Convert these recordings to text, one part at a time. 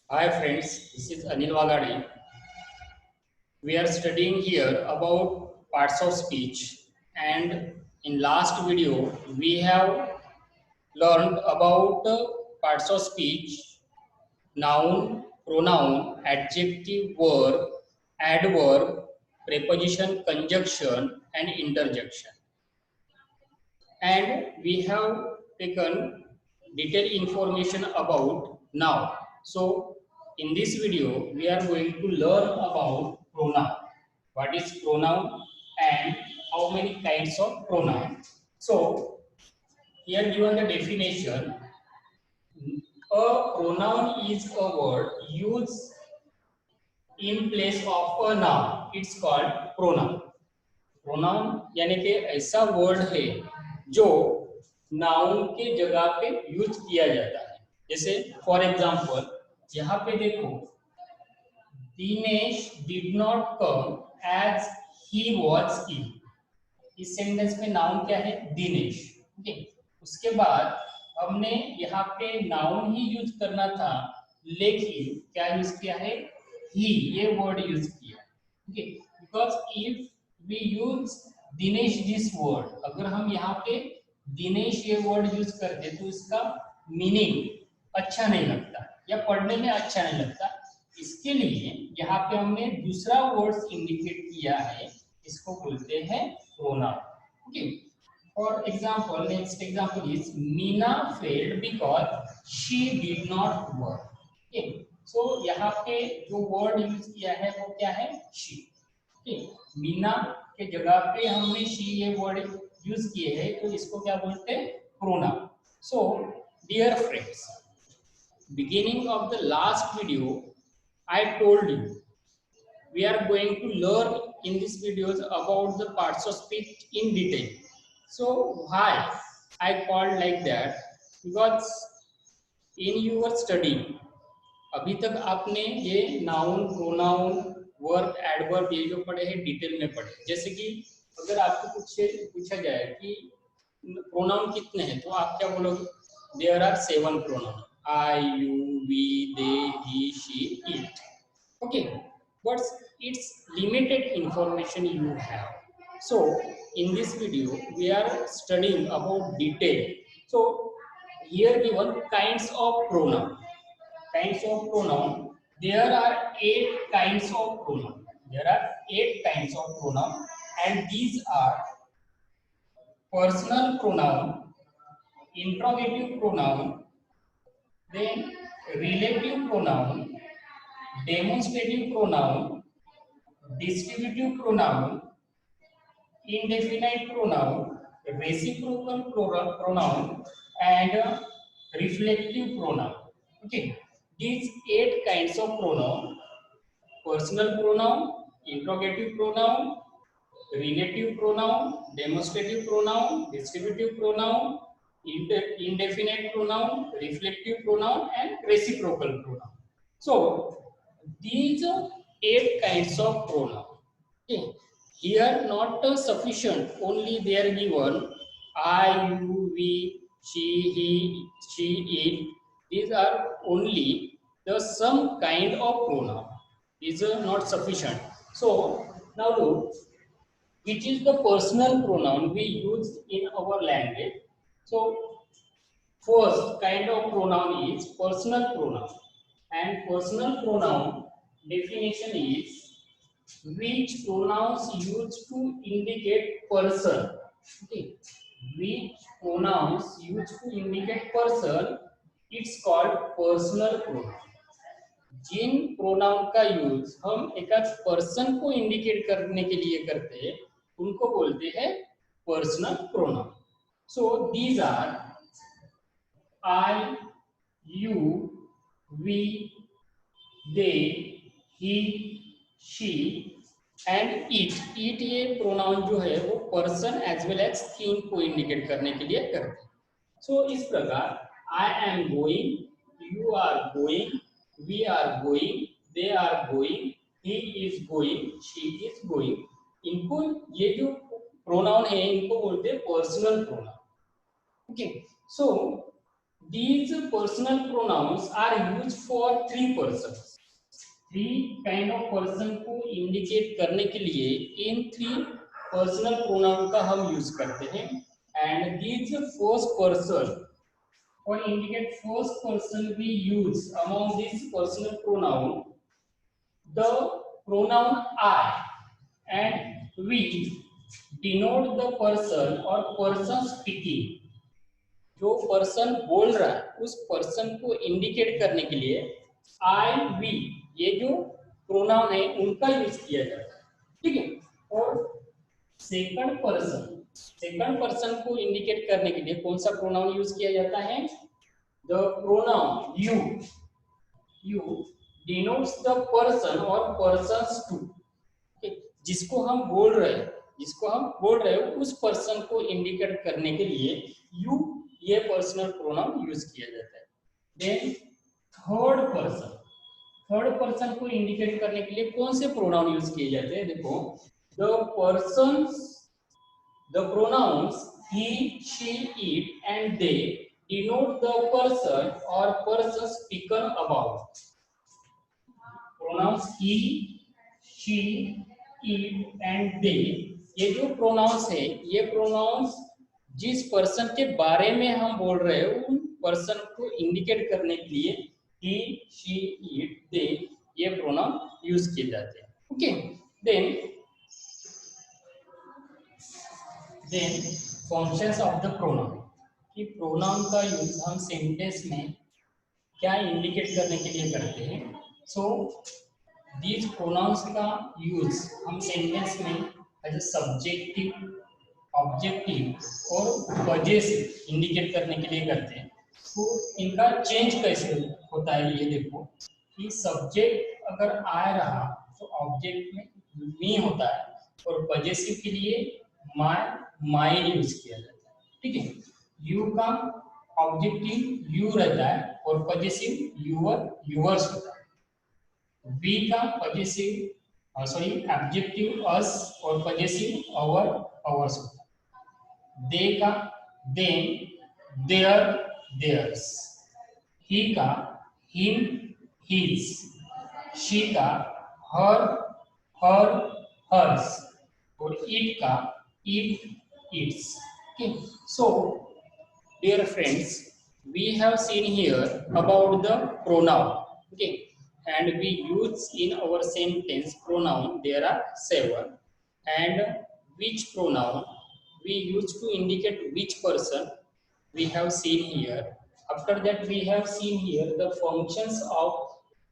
Hi friends, this is Anil Wagadi. We are studying here about parts of speech, and in last video we have learned about parts of speech: noun, pronoun, adjective, verb, adverb, preposition, conjunction and interjection. And we have taken detailed information about noun. So in this video we are going to learn about pronoun. What is pronoun and how many kinds of pronoun? So here given the definition: a pronoun is a word used in place of a noun. It's called pronoun. Pronoun यानी कि ऐसा word है जो noun के जगह पे use किया जाता है। जैसे फॉर एग्जांपल यहाँ पे देखो, Dinesh did not come as he was ill. इस सेंटेंस में नाउन क्या है? दिनेश। ओके, उसके बाद हमने यहाँ पे नाउन ही यूज करना था, लेकिन क्या यूज किया है? ही, ये वर्ड यूज किया। Okay, because if we use Dinesh this word, अगर हम यहाँ पे दिनेश ये वर्ड यूज करते तो इसका मीनिंग अच्छा नहीं लगता या पढ़ने में अच्छा नहीं लगता। इसके लिए यहाँ पे हमने दूसरा वर्ड इंडिकेट किया है, इसको बोलते हैं pronoun. Okay. For example, next example is Meena failed because she did not work. Okay. So यहाँ पे जो word यूज किया है वो क्या है? She. Okay. मीना के जगह पे हमने she ये word यूज किए हैं, तो इसको क्या बोलते हैं? Pronoun. So dear friends, beginning of the last video, I told you we are going to learn in these videos about the parts of speech in detail. So why I called like that? Because in your study अभी तक आपने ये noun, pronoun, verb, adverb ये जो पढ़े हैं detail में पढ़े। जैसे कि अगर आपको कुछ पूछा जाए कि प्रोनाउन कितने हैं, तो आप क्या बोलोगे? There are 7 pronoun: I, you, we, they, he, she, it. Okay, but it's limited information you have. So in this video we are studying about detail. So here given kinds of pronoun. Kinds of pronoun, there are 8 kinds of pronoun. There are 8 kinds of pronoun, and these are personal pronoun, interrogative pronoun, then relative pronoun, demonstrative pronoun, distributive pronoun, indefinite pronoun, reciprocal pronoun, and reflective pronoun. Okay, these 8 kinds of pronoun: personal pronoun, interrogative pronoun, relative pronoun, demonstrative pronoun, distributive pronoun, indefinite pronoun, reflective pronoun, and reciprocal pronoun. So these are 8 kinds of pronoun. Okay. Here not sufficient, only they are given I, you, we, she, he, she, it. These are only the some kind of pronoun. These are not sufficient. So now look, which is the personal pronoun we use in our language. So first kind of pronoun is personal pronoun, and personal pronoun definition is which pronouns used to indicate person. Okay, which pronouns used to indicate person, it's called personal pronoun. जिन pronoun का use हम एक person को indicate करने के लिए करते हैं, उनको बोलते हैं personal pronoun. So these are I, you, we, they, he, she and it. It ये प्रोनाउन जो है वो person as well as thing को इंडिकेट करने के लिए करते हैं. सो इस प्रकार I am going, you are going, we are going, they are going, he is going, she is going. इनको ये जो प्रोनाउन है इनको बोलते हैं personal pronoun. Okay, so these personal pronouns are used for three persons. Three kind of person को indicate करने के लिए इन थ्री पर्सनल प्रोनाउन का हम यूज करते हैं. And these first person or indicate first person we use among these personal pronoun the pronoun I, and we denote the person or person speaking. जो person बोल रहा है उस person को इंडिकेट करने के लिए आई वी ये जो प्रोनाउन है उनका यूज किया जाता है. ठीक है. और सेकंड पर्सन को इंडिकेट करने के लिए कौन सा प्रोनाउन यूज किया जाता है? The pronoun you denotes the person और पर्सन्स टू. जिसको हम बोल रहे हैं उस पर्सन को इंडिकेट करने के लिए यू ये पर्सनल प्रोनाउन यूज किया जाता है. देन थर्ड पर्सन को इंडिकेट करने के लिए कौन से प्रोनाउन यूज किए जाते हैं? देखो, the pronounce he, she, it and they denote the person or person spoken about. Pronouns he, she, it and they ये जो प्रोनाउंस है ये प्रोनाउंस जिस पर्सन के बारे में हम बोल रहे हैं उन पर्सन को इंडिकेट करने के लिए he, she, it, they ये प्रोनाउन यूज किए जाते हैं. Okay. Then functions of the pronoun. कि प्रोनाउन का यूज हम सेंटेंस में क्या इंडिकेट करने के लिए करते हैं. सो दीज प्रोनाउंस का यूज हम सेंटेंस में एज ए सब्जेक्टिव, ऑब्जेक्टिव और पजेसिव इंडिकेट करने के लिए करते हैं. तो इनका चेंज कैसे होता है ये देखो कि सब्जेक्ट अगर आ रहा तो ऑब्जेक्ट में मी होता है और पजेसिव के लिए माई यूज किया जाता है. ठीक है. यू का ऑब्जेक्टिव यू रहता है और पजेसिव यूअर्स होता है. वी का पजेसिव एब्जेक्टिव अस और पजेसिव अवर्स होता है. दे का देम देयर्स. ही का हिम हिज. शी का हर्स और इट का its. Okay. So dear friends, we have seen here about the pronoun. Okay. And we use in our sentence pronoun there are 7, and which pronoun we use to indicate which person we have seen here. After that we have seen here the functions of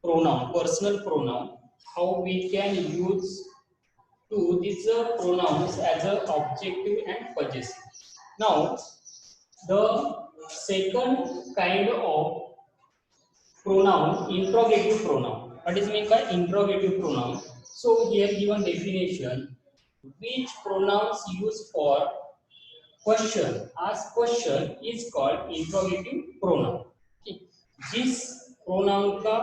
pronoun, personal pronoun, how we can use to these pronouns as a objective and possessive. Now the second kind of pronoun, interrogative pronoun. What is meant by interrogative pronoun? So here given definition, which pronouns used for question, ask question is called interrogative pronoun. Okay. जिस pronoun का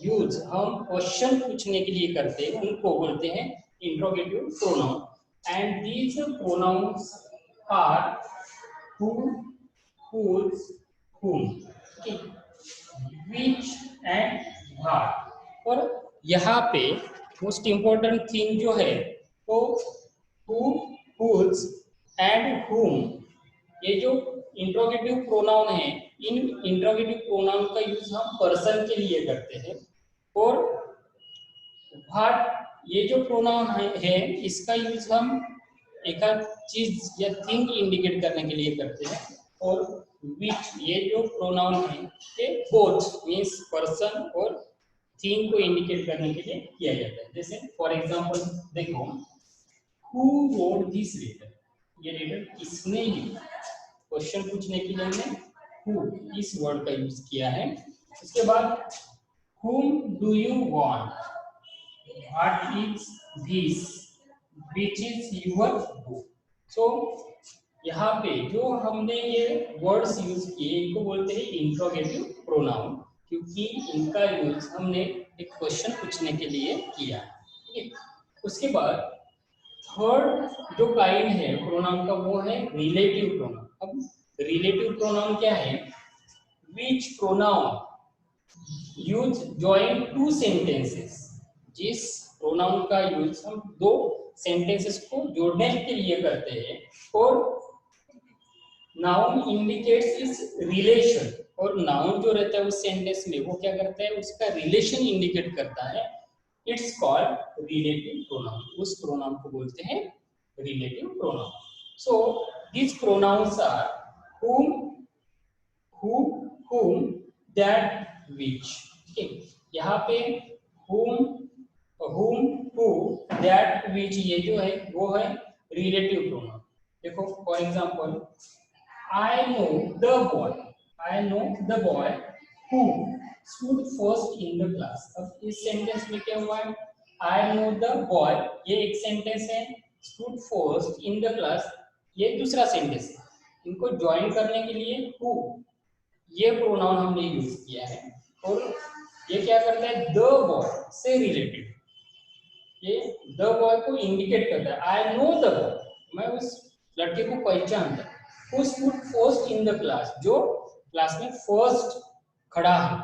use हम question पूछने के लिए करते हैं उनको बोलते हैं interrogative pronoun. And these pronouns are who, whose, whom. Okay. Which and what. और यहाँ पे मोस्ट इम्पोर्टेंट थिंग जो है तो who, whose and whom. ये जो इंट्रोगेटिव प्रोनाउन है इन इंट्रोगेटिव प्रोनाउन का यूज हम पर्सन के लिए करते हैं. और what ये जो प्रोनाउन है इसका यूज हम एक चीज या थिंग इंडिकेट करने के लिए करते हैं. और विच ये जो प्रोनाउन है ये बोथ मींस पर्सन और थिंग को इंडिकेट करने के लिए किया जाता है. जैसे फॉर एग्जांपल देखो, हु रोट दिस लेटर. ये लेटर किसने लिखा? क्वेश्चन पूछने के लिए हमने हु इस वर्ड का यूज किया है. उसके बाद whom do you want? What is this? Which is your book? So यहाँ पे जो हमने ये वर्ड्स यूज किए इनको बोलते हैं इंट्रोगेटिव प्रोनाउन, क्योंकि इनका यूज हमने एक क्वेश्चन पूछने के लिए किया. ठीक है. उसके बाद थर्ड जो काइंड है प्रोनाउन का वो है रिलेटिव प्रोनाउन. अब रिलेटिव प्रोनाउन क्या है? which pronoun use join two sentences, जिस प्रोनाउन का यूज हम दो सेंटेंसेस को जोड़ने के लिए करते हैं, और नाउन इंडिकेट्स इस रिलेशन, और नाउन जो रहता है उस सेंटेंस में वो क्या करता है, उसका रिलेशन इंडिकेट करता है, इट्स कॉल्ड रिलेटिव प्रोनाउन। उस प्रोनाउन को बोलते हैं relative pronoun. So these pronouns are whom, who, whom, that, which। ठीक, यहाँ पे whom, who, that, which ये जो है वो है रिलेटिव प्रोनाउन। देखो for example, I know the boy, I know the boy who stood first in the class। अब इस सेंटेंस में क्या हुआ है, I know the boy ये एक सेंटेंस है, stood first in the class ये दूसरा सेंटेंस है। इनको ज्वाइन करने के लिए who ये प्रोनाउन हमने यूज किया है, और ये क्या करता है, द बॉय से रिलेटेड, ये द बॉय को इंडिकेट करता है। आई नो द बॉय, मैं उस लड़के को पहचानता हूं। Who stood first in the class, जो क्लास में फर्स्ट खड़ा है,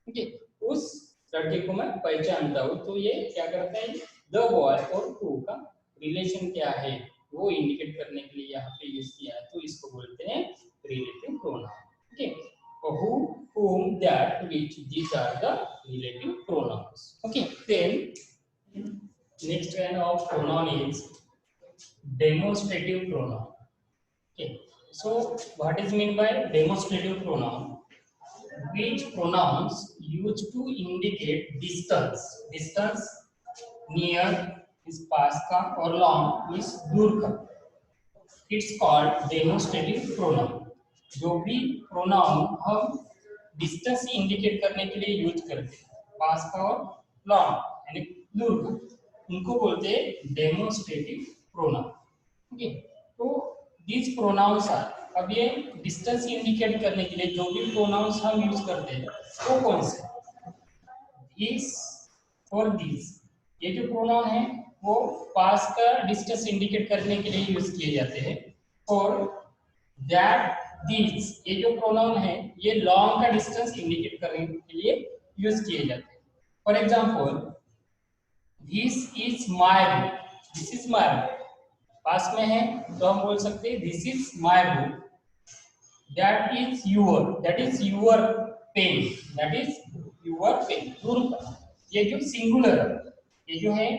ठीक है, उस लड़के को मैं पहचानता हूं। तो ये क्या करता है, द बॉय और हु का रिलेशन क्या है वो इंडिकेट करने के लिए यहाँ पे यूज किया है, तो इसको बोलते हैं रिलेटिव प्रोनाउन। ठीक है, who, whom, that, which, these are the relative pronouns। Okay, then next kind of pronoun is demonstrative pronoun। Okay, so what is mean by demonstrative pronoun? Which pronouns used to indicate distance, distance near is पास का और long is दूर का, it's called demonstrative pronoun। जो भी pronoun हम distance indicate करने के लिए यूज करते हैं, पास का और लॉन्ग यानी दूर का, उनको बोलते हैं डेमोन्स्ट्रेटिव प्रोनाउन। ठीक है, तो दीज प्रोनाउंस आर, अब ये डिस्टेंस इंडिकेट करने के लिए जो भी प्रोनाउंस हम यूज करते हैं वो कौन से, दिस और दिस, ये जो प्रोनाउन है वो पास का डिस्टेंस इंडिकेट करने के लिए यूज किए जाते हैं, और दैट, दिस ये जो प्रोनाउन है ये लॉन्ग का डिस्टेंस इंडिकेट करने के लिए यूज किए जाते हैं। For example, this is my book, this is my book पास में है तो हम बोल सकते हैं this is my book. That is your pen, that is your pen, दूर का, ये जो सिंगुलर ये जो है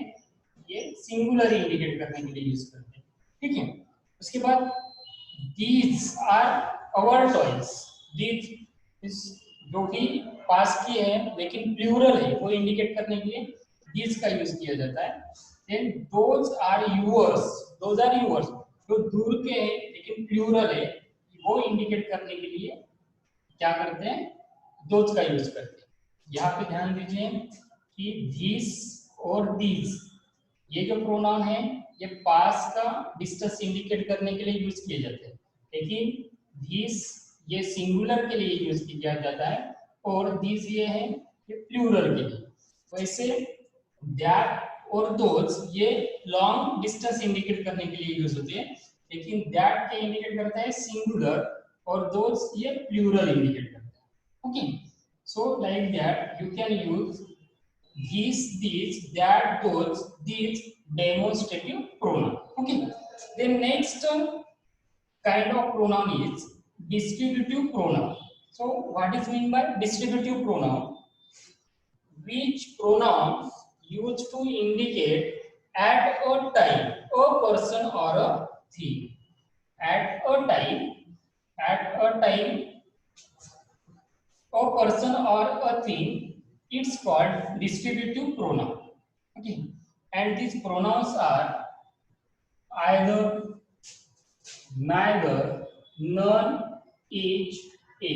ये सिंगुलर इंडिकेट करने के लिए यूज करते हैं। ठीक है, उसके बाद these are our toys, these इस जो कि पास की है लेकिन प्लूरल है वो इंडिकेट करने के लिए these का यूज किया जाता है। then those are yours, जो दूर के हैं लेकिन प्लूरल है वो इंडिकेट करने के लिए क्या करते हैं, those का यूज करते हैं। यहाँ पे ध्यान दीजिए कि these और these ये जो प्रोनाउन है ये पास का डिस्टेंस इंडिकेट करने के लिए यूज किए जाते हैं, लेकिन दिस ये सिंगुलर के लिए यूज किया जाता है और दिस ये है ये प्लूरल के लिए। वैसे दैट और दोज ये लॉन्ग डिस्टेंस इंडिकेट करने के लिए यूज होते हैं, लेकिन दैट के इंडिकेट करता है सिंगुलर और दोज ये प्लूरल इंडिकेट करता है। Okay, so like that you can use these, that, those, these demonstrative pronoun। Okay, the next kind of pronoun is distributive pronoun। So what is mean by distributive pronoun? Which pronouns used to indicate at a time a person or a thing, at a time a person or a thing, it's called distributive pronoun। Okay, and these pronouns are either, neither, none, each, a।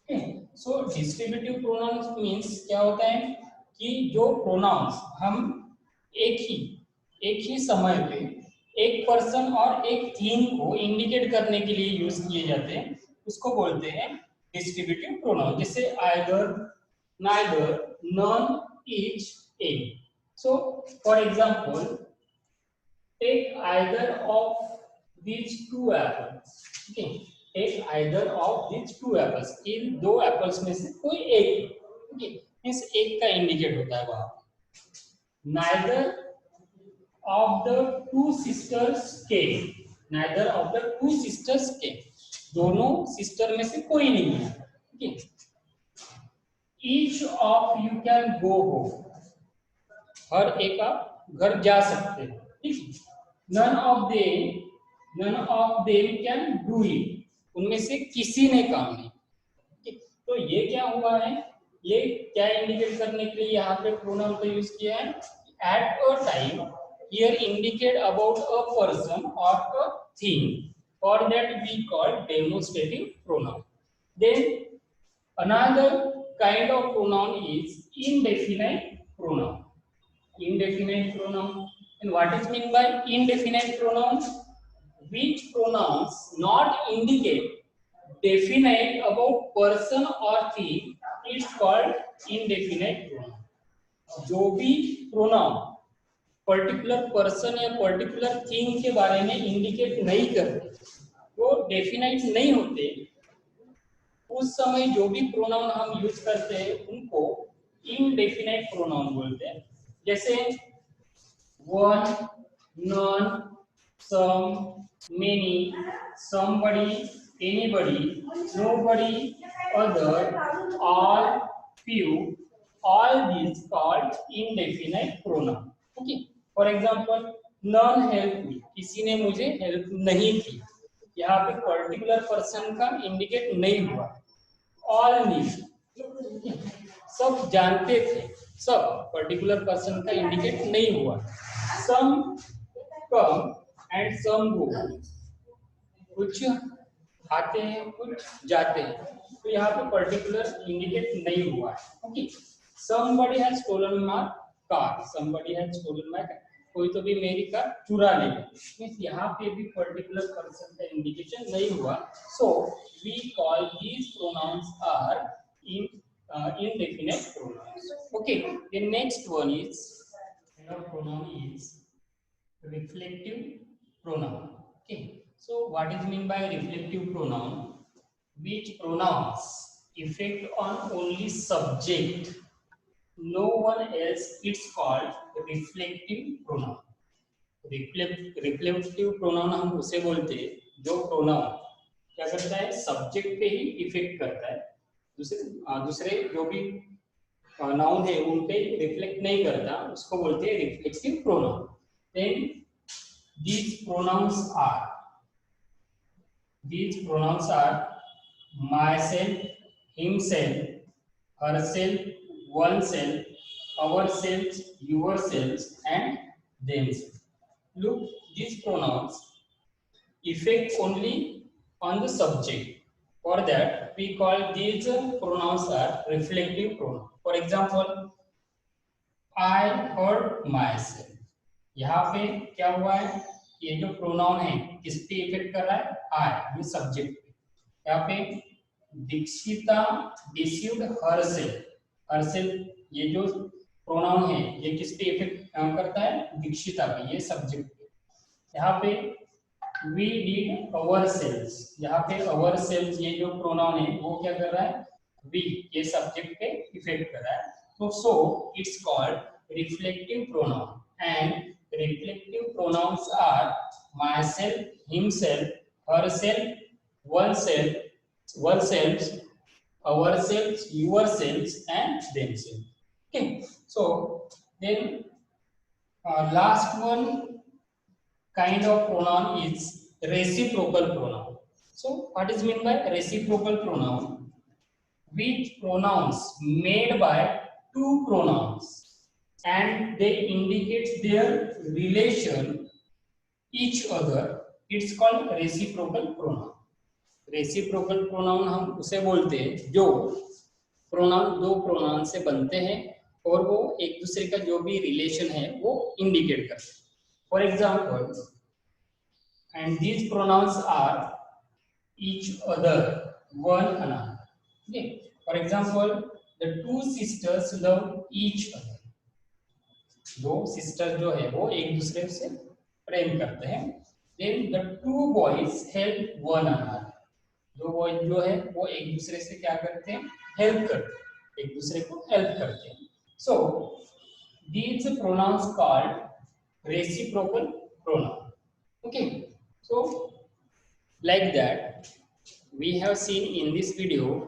okay, so distributive pronouns means क्या होता है कि जो pronouns हम एक ही समय पे एक पर्सन और एक थीम को इंडिकेट करने के लिए यूज किए जाते हैं उसको बोलते हैं डिस्ट्रीब्यूटिव प्रोनाउन, जैसे either, neither, none, each, a। so for example, take either of these two apples। okay, take either of this two apples, इन दो एप्पल्स में से कोई एक, ओके, मींस एक का इंडिकेट होता है वहां। Neither of the two sisters came, neither of the two sisters came, दोनों सिस्टर में से कोई नहीं है, okay. Each of you can go home, हर एक आप घर जा सकते हैं, ठीक है। None of them can do it, उनमें से किसी ने काम नहीं, ठीक। तो ये क्या हुआ है, ये क्या इंडिकेट करने के लिए यहाँ पे प्रोनाउन का यूज किया है, at a time here indicate about a person or a thing, for that we call demonstrative pronoun. Then another kind of pronoun is indefinite pronoun. Indefinite pronoun, and what is mean by indefinite pronoun? Which pronouns not indicate definite about person or thing, it's called indefinite pronoun. जो भी pronoun particular person या particular thing के बारे में indicate नहीं करते, वो definite नहीं होते, उस समय जो भी प्रोनाउन हम यूज करते हैं उनको इनडेफिनाइट प्रोनाउन बोलते हैं। जैसे one, none, some, many, somebody, anybody, nobody, other, all, few, all these called indefinite pronoun, okay। for example none help me, किसी ने मुझे हेल्प नहीं की, यहाँ पे पर्टिकुलर पर्सन का इंडिकेट नहीं हुआ। ऑल न्यू, सब जानते थे, सब पर्टिकुलर पर्सन का इंडिकेट नहीं हुआ। सम कम एंड सम गो, कुछ आते हैं कुछ जाते हैं, तो यहाँ पे पर्टिकुलर इंडिकेट नहीं हुआ है, okay. somebody has stolen my car, somebody has stolen my car, कोई तो भी मेरी कार चुरा ले गया, मींस यहाँ पे भी पर्टिकुलर पर्सन का इंडिकेशन नहीं हुआ। So we call these pronouns are indefinite pronouns, okay। The next one is pronoun is reflective pronoun, okay। So what is mean by reflective pronoun? Which pronouns effect on only subject, no one else, it's called reflective pronoun। Reflective pronoun हम उसे बोलते हैं जो pronoun क्या करता है, subject पे ही effect करता है, दूसरे जो भी नाउन है उन पे रिफ्लेक्ट नहीं करता, उसको बोलते हैं reflective pronoun. Then these pronouns are myself, himself, herself, oneself, ourselves, yourselves, and themselves. Look, these pronouns effect only on the subject. For that, we call these pronouns are reflective pronoun. For example, I heard myself. यहाँ पे क्या हुआ है, ये जो pronoun है किस पे इफेक्ट कर रहा है, आई, ये सब्जेक्ट पे। यहाँ पे दीक्षिता डिसीव्ड हरसेल्फ, हरसेल्फ ये जो प्रोनाउन है ये किस पे इफेक्ट करता है, दीक्षिता पे, ये सब्जेक्ट पे। यहाँ पे वी डिड अवरसेल्व्स, यहाँ पे अवरसेल्व्स ये जो प्रोनाउन है वो क्या कर रहा है, वी, ये सब्जेक्ट पे इफेक्ट कर रहा है। तो so it's called reflective pronoun, and reflective pronouns are myself, himself, herself, oneself, oneself, ourselves, yourselves, and themselves, okay। So then last one kind of pronoun is reciprocal pronoun। So what is meant by reciprocal pronoun? Which pronouns made by two pronouns and they indicate their relation each other, it's called reciprocal pronoun। reciprocal pronoun हम उसे बोलते हैं जो pronoun दो pronoun से बनते हैं और वो एक दूसरे का जो भी रिलेशन है वो इंडिकेट करते हैं। For example, and these pronouns are each other, one another, okay। For example, the two sisters love each other, दो सिस्टर जो है वो एक दूसरे से प्रेम करते हैं। Then the two boys help one another, जो है वो एक दूसरे से क्या करते हैं, हेल्प करते हैं, एक दूसरे को हेल्प करते हैं. सो these pronouns called reciprocal pronoun. Okay, so like that we have seen in this video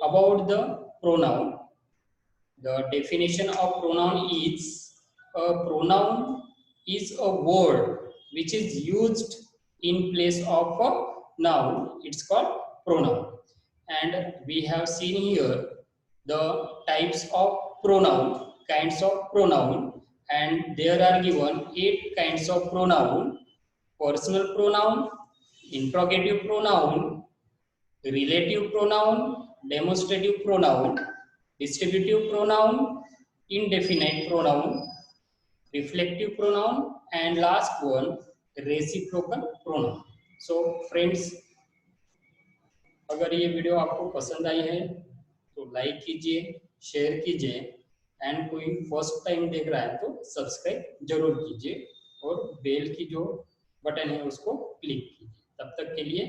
about the pronoun. The definition of pronoun is: a pronoun is a word which is used in place of a noun. It's called pronoun. And we have seen here the types of pronoun, kinds of pronoun, and there are given 8 kinds of pronoun: personal pronoun, interrogative pronoun, relative pronoun, demonstrative pronoun, distributive pronoun, indefinite pronoun, reflective pronoun, and last one, reciprocal pronoun. So friends, अगर ये video आपको पसंद आई है तो like कीजिए, share कीजिए, and कोई first time देख रहा है तो सब्सक्राइब जरूर कीजिए और बेल की जो बटन है उसको क्लिक कीजिए. तब तक के लिए